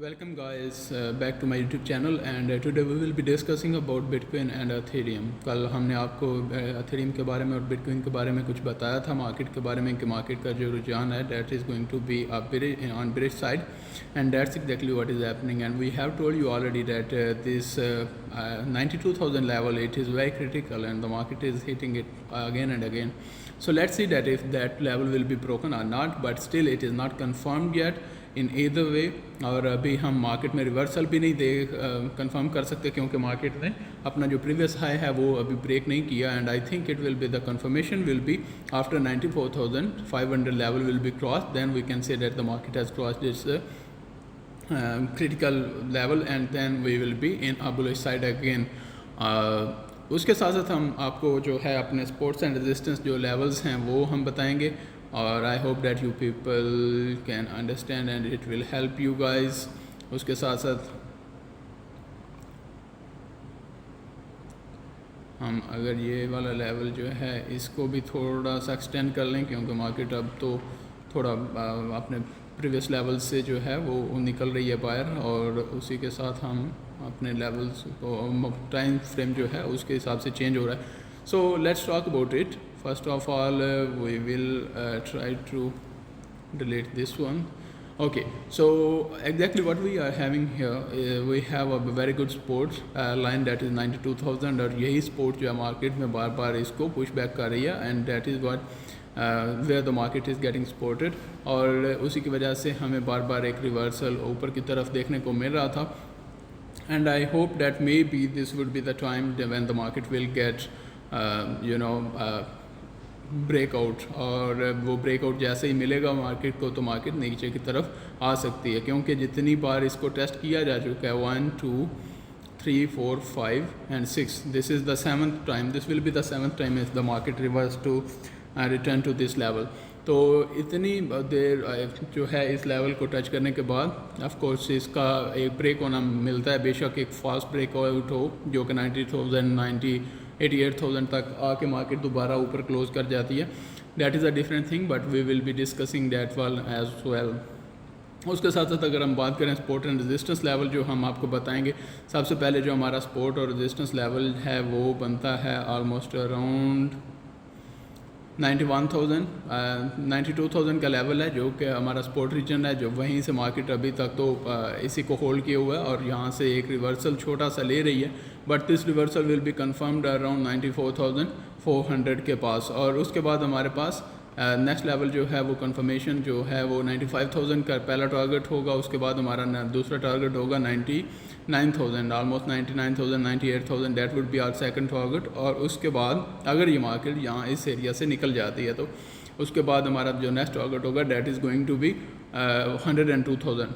Welcome guys back to my YouTube channel and today we will be discussing about Bitcoin and Ethereum। कल हमने आपको Ethereum के बारे में और Bitcoin के बारे में कुछ बताया था मार्केट के बारे में कि मार्केट का जो रुझान है that is going to be on bearish side and that's exactly what is happening and we have told you already that this 92,000 level it is very critical and the market is hitting it again and again. So let's see that if that level will be broken or not, but still it is not confirmed yet in either way. और अभी हम market में reversal भी नहीं confirm कर सकते क्योंकि market ने अपना जो प्रीवियस हाई है वो अभी ब्रेक नहीं किया and I think it will be the confirmation will be after 94,500 level will be cross, then we can say that the market has cross this critical level and then we will be in a bullish side again. उसके साथ साथ हम आपको जो है अपने supports and resistance जो levels हैं वो हम बताएंगे और I hope that you people can understand and it will help you guys. उसके साथ साथ हम अगर ये वाला लेवल जो है इसको भी थोड़ा सा एक्सटेंड कर लें क्योंकि मार्केट अब तो थोड़ा अपने प्रीवियस लेवल से जो है वो निकल रही है बाहर और उसी के साथ हम अपने लेवल्स को टाइम फ्रेम जो है उसके हिसाब से चेंज हो रहा है। So let's talk about it. First of all, we will try to delete this one. Okay, so exactly what we are having here, we have a very good support line that is 92,000 और यही support जो है market में बार बार इसको push back कर रही है and that is what where the market is getting supported और उसी की वजह से हमें बार बार एक रिवर्सल ऊपर की तरफ देखने को मिल रहा था and I hope that maybe this would be the time when the market will get breakout और वो ब्रेकआउट जैसे ही मिलेगा मार्केट को तो मार्केट नीचे की तरफ आ सकती है क्योंकि जितनी बार इसको टेस्ट किया जा चुका है 1 2 3 4 5 and 6 this is the 7th time, this will be the 7th time is the market reverse to return to this level. तो इतनी देर जो है इस लेवल को टच करने के बाद ऑफ कोर्स इसका एक ब्रेक होना मिलता है, बेशक एक फास्ट ब्रेकआउट हो जो कि 90,000 88,000 तक आके मार्केट दोबारा ऊपर क्लोज कर जाती है, that is a different thing but we will be discussing that wall as well. उसके साथ साथ अगर हम बात करें सपोर्ट एंड रेजिस्टेंस लेवल जो हम आपको बताएंगे, सबसे पहले जो हमारा सपोर्ट और रेजिस्टेंस लेवल है वो बनता है ऑलमोस्ट अराउंड 91,000 92,000 का लेवल है जो कि हमारा सपोर्ट रीजन है, जो वहीं से मार्केट अभी तक तो इसी को होल्ड किया हुआ है और यहाँ से एक रिवर्सल छोटा सा ले रही है but this reversal will be confirmed around 94,400 के पास। और उसके बाद हमारे पास नेक्स्ट लेवल जो है वो कंफर्मेशन जो है वो 95,000 का पहला टारगेट होगा, उसके बाद हमारा दूसरा टारगेट होगा 99,000 almost 99,000 98,000 that would be our second target. और उसके बाद अगर ये मार्केट यहाँ इस एरिया से निकल जाती है तो उसके बाद हमारा जो नेक्स्ट टारगेट होगा that is going to be 102,000।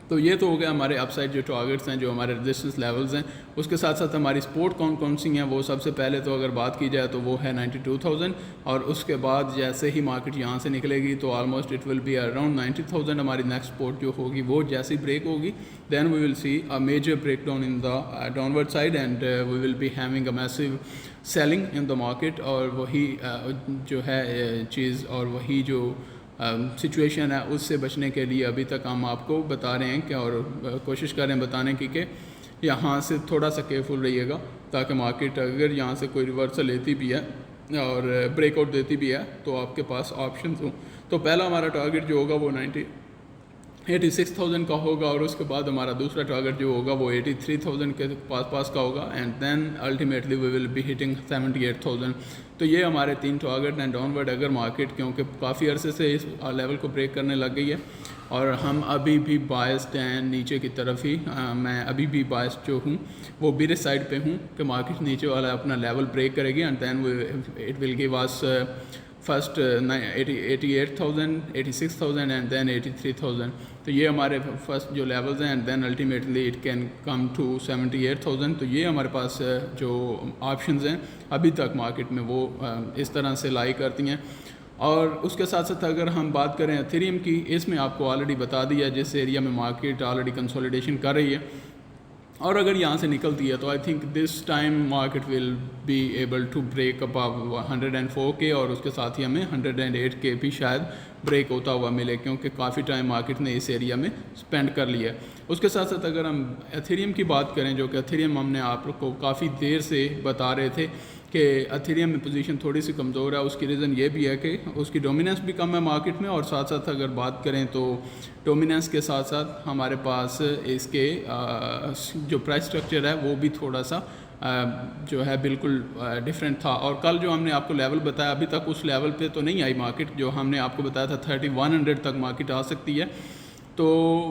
तो ये तो हो गया हमारे अपसाइड जो टारगेट्स हैं, जो हमारे रेजिस्टेंस लेवल्स हैं। उसके साथ साथ हमारी सपोर्ट कौन कौन सी हैं वो सबसे पहले तो अगर बात की जाए तो वो है 92,000 और उसके बाद जैसे ही मार्केट यहाँ से निकलेगी तो almost it will be around 90,000 हमारी नेक्स्ट सपोर्ट जो होगी वो जैसे ही ब्रेक होगी then we will see a major break down in the downward side and we will be having a massive selling in the market. और वही जो है चीज़ और वही जो सिचुएशन है उससे बचने के लिए अभी तक हम आपको बता रहे हैं कि और कोशिश कर रहे हैं बताने की कि यहाँ से थोड़ा सा केयरफुल रहिएगा ताकि मार्केट अगर यहाँ से कोई रिवर्सल लेती भी है और ब्रेकआउट देती भी है तो आपके पास ऑप्शन हो। तो पहला हमारा टारगेट जो होगा वो 86,000 का होगा और उसके बाद हमारा दूसरा टारगेट जो होगा वो 83,000 के पास का होगा and then ultimately we will be hitting 78,000। तो ये हमारे 3 टारगेट एंड डाउनवर्ड अगर मार्केट क्योंकि काफ़ी अरसे से इस लेवल को ब्रेक करने लग गई है और हम अभी भी बायस्ड हैं नीचे की तरफ ही, मैं अभी भी बायस्ड जो हूँ वो बीरे साइड पे हूँ कि मार्केट नीचे वाला अपना लेवल ब्रेक करेगी and then it will give us first 88,000 86,000 and then 83,000। तो ये हमारे फर्स्ट जो लेवल्स हैं and then ultimately it can come to 78,000। तो ये हमारे पास जो ऑप्शंस हैं अभी तक मार्केट में वो इस तरह से लाई करती हैं। और उसके साथ साथ अगर हम बात करें एथेरियम की, इसमें आपको ऑलरेडी बता दिया जिस एरिया में मार्केट ऑलरेडी कंसोलिडेशन कर रही है और अगर यहाँ से निकलती है तो I think this time market will be able to break above 104K और उसके साथ ही हमें 108K भी शायद ब्रेक होता हुआ मिले, क्योंकि काफ़ी टाइम मार्केट ने इस एरिया में स्पेंड कर लिया है। उसके साथ साथ अगर हम एथेरियम की बात करें, जो कि एथेरियम हमने आप लोग को काफ़ी देर से बता रहे थे कि एथेरियम में पोजीशन थोड़ी सी कमज़ोर है, उसकी रीज़न ये भी है कि उसकी डोमिनेंस भी कम है मार्केट में, और साथ साथ अगर बात करें तो डोमिनेंस के साथ साथ हमारे पास इसके जो प्राइस स्ट्रक्चर है वो भी थोड़ा सा जो है बिल्कुल डिफरेंट था। और कल जो हमने आपको लेवल बताया, अभी तक उस लेवल पे तो नहीं आई मार्केट, जो हमने आपको बताया था 3100 तक मार्केट आ सकती है, तो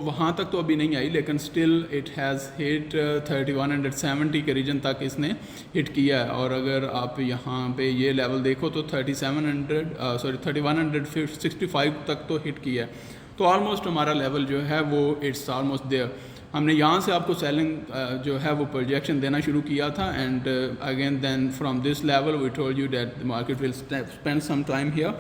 वहाँ तक तो अभी नहीं आई, लेकिन स्टिल इट हैज़ हिट 3170 के रीजन तक इसने हिट किया है। और अगर आप यहाँ पे ये लेवल देखो तो 3165 तक तो हिट किया है, तो ऑलमोस्ट हमारा लेवल जो है वो इट्स ऑलमोस्ट देयर। हमने यहाँ से आपको सेलिंग जो है वो प्रोजेक्शन देना शुरू किया था, and again then from this level we told you that the market will spend some time here.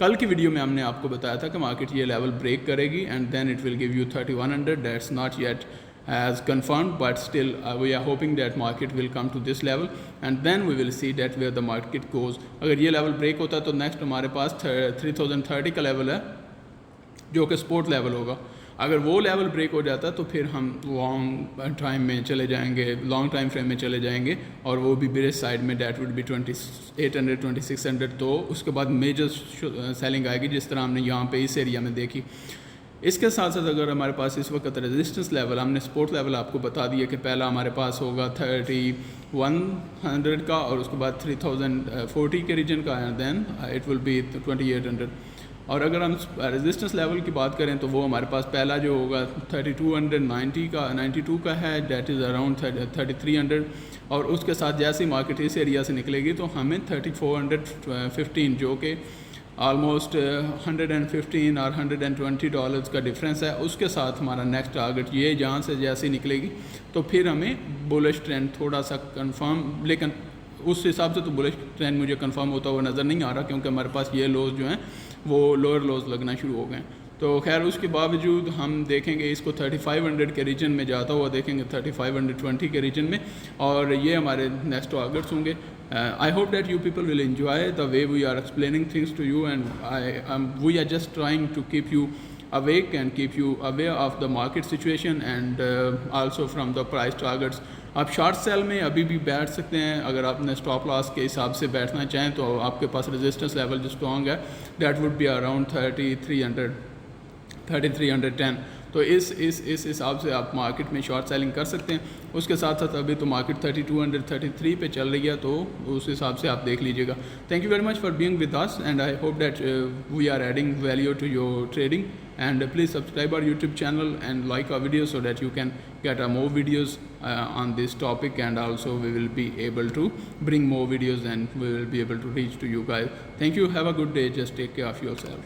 कल की वीडियो में हमने आपको बताया था कि मार्केट ये लेवल ब्रेक करेगी and then it will give you 3100। That's not yet as confirmed, but still we are hoping that market will come to this level and then we will see that where the market goes। अगर ये level break होता है तो next हमारे पास 3030 का level है जो कि सपोर्ट लेवल होगा। अगर वो लेवल ब्रेक हो जाता तो फिर हम लॉन्ग टाइम में चले जाएंगे, लॉन्ग टाइम फ्रेम में चले जाएंगे, और वो भी बेरिश साइड में डैट वुड बी 2800 2600। तो उसके बाद मेजर सेलिंग आएगी जिस तरह हमने यहाँ पे इस एरिया में देखी। इसके साथ साथ अगर हमारे पास इस वक्त रेजिस्टेंस लेवल, हमने सपोर्ट लेवल आपको बता दिया कि पहला हमारे पास होगा 3100 का, और उसके बाद 3040 के रीजन का, and then it will be 2800। और अगर हम रेजिस्टेंस लेवल की बात करें तो वो हमारे पास पहला जो होगा 3290 का 92 का है, डैट इज़ अराउंड 3300। और उसके साथ जैसे ही मार्केट इस एरिया से निकलेगी तो हमें 3415 जो कि ऑलमोस्ट 115 और $120 का डिफरेंस है, उसके साथ हमारा नेक्स्ट टारगेट ये जहाँ से जैसे ही निकलेगी तो फिर हमें बुलिश ट्रेंड थोड़ा सा कंफर्म, लेकिन उस हिसाब से तो बुलिश ट्रेंड मुझे कंफर्म होता हुआ नज़र नहीं आ रहा, क्योंकि हमारे पास ये लोज जो हैं वो लोअर लोज लगना शुरू हो गए। तो खैर उसके बावजूद हम देखेंगे इसको 3500 के रीजन में जाता हुआ देखेंगे, 3520 के रीजन में, और ये हमारे नेक्स्ट टारगेट्स होंगे। I hope that you people will enjoy the way we are explaining things to you, and we are just trying to keep you awake and keep you aware of the market situation and also from the price targets। आप short cell में अभी भी बैठ सकते हैं, अगर आपने stop loss के हिसाब से बैठना चाहें तो आपके पास रेजिस्टेंस लेवल जो स्ट्रॉन्ग है दैट वुड बी अराउंड 3310। तो इस हिसाब से आप मार्केट में शॉर्ट सेलिंग कर सकते हैं। उसके साथ साथ अभी तो मार्केट 3233 पे चल रही है, तो उस हिसाब से आप देख लीजिएगा। Thank you very much for being with us, and I hope that we are adding value to your trading, and please subscribe our YouTube channel and like our videos so that you can get more videos on this topic, and also we will be able to bring more videos and we will be able to reach to you guys. Thank you, have a good day, just take care of yourself.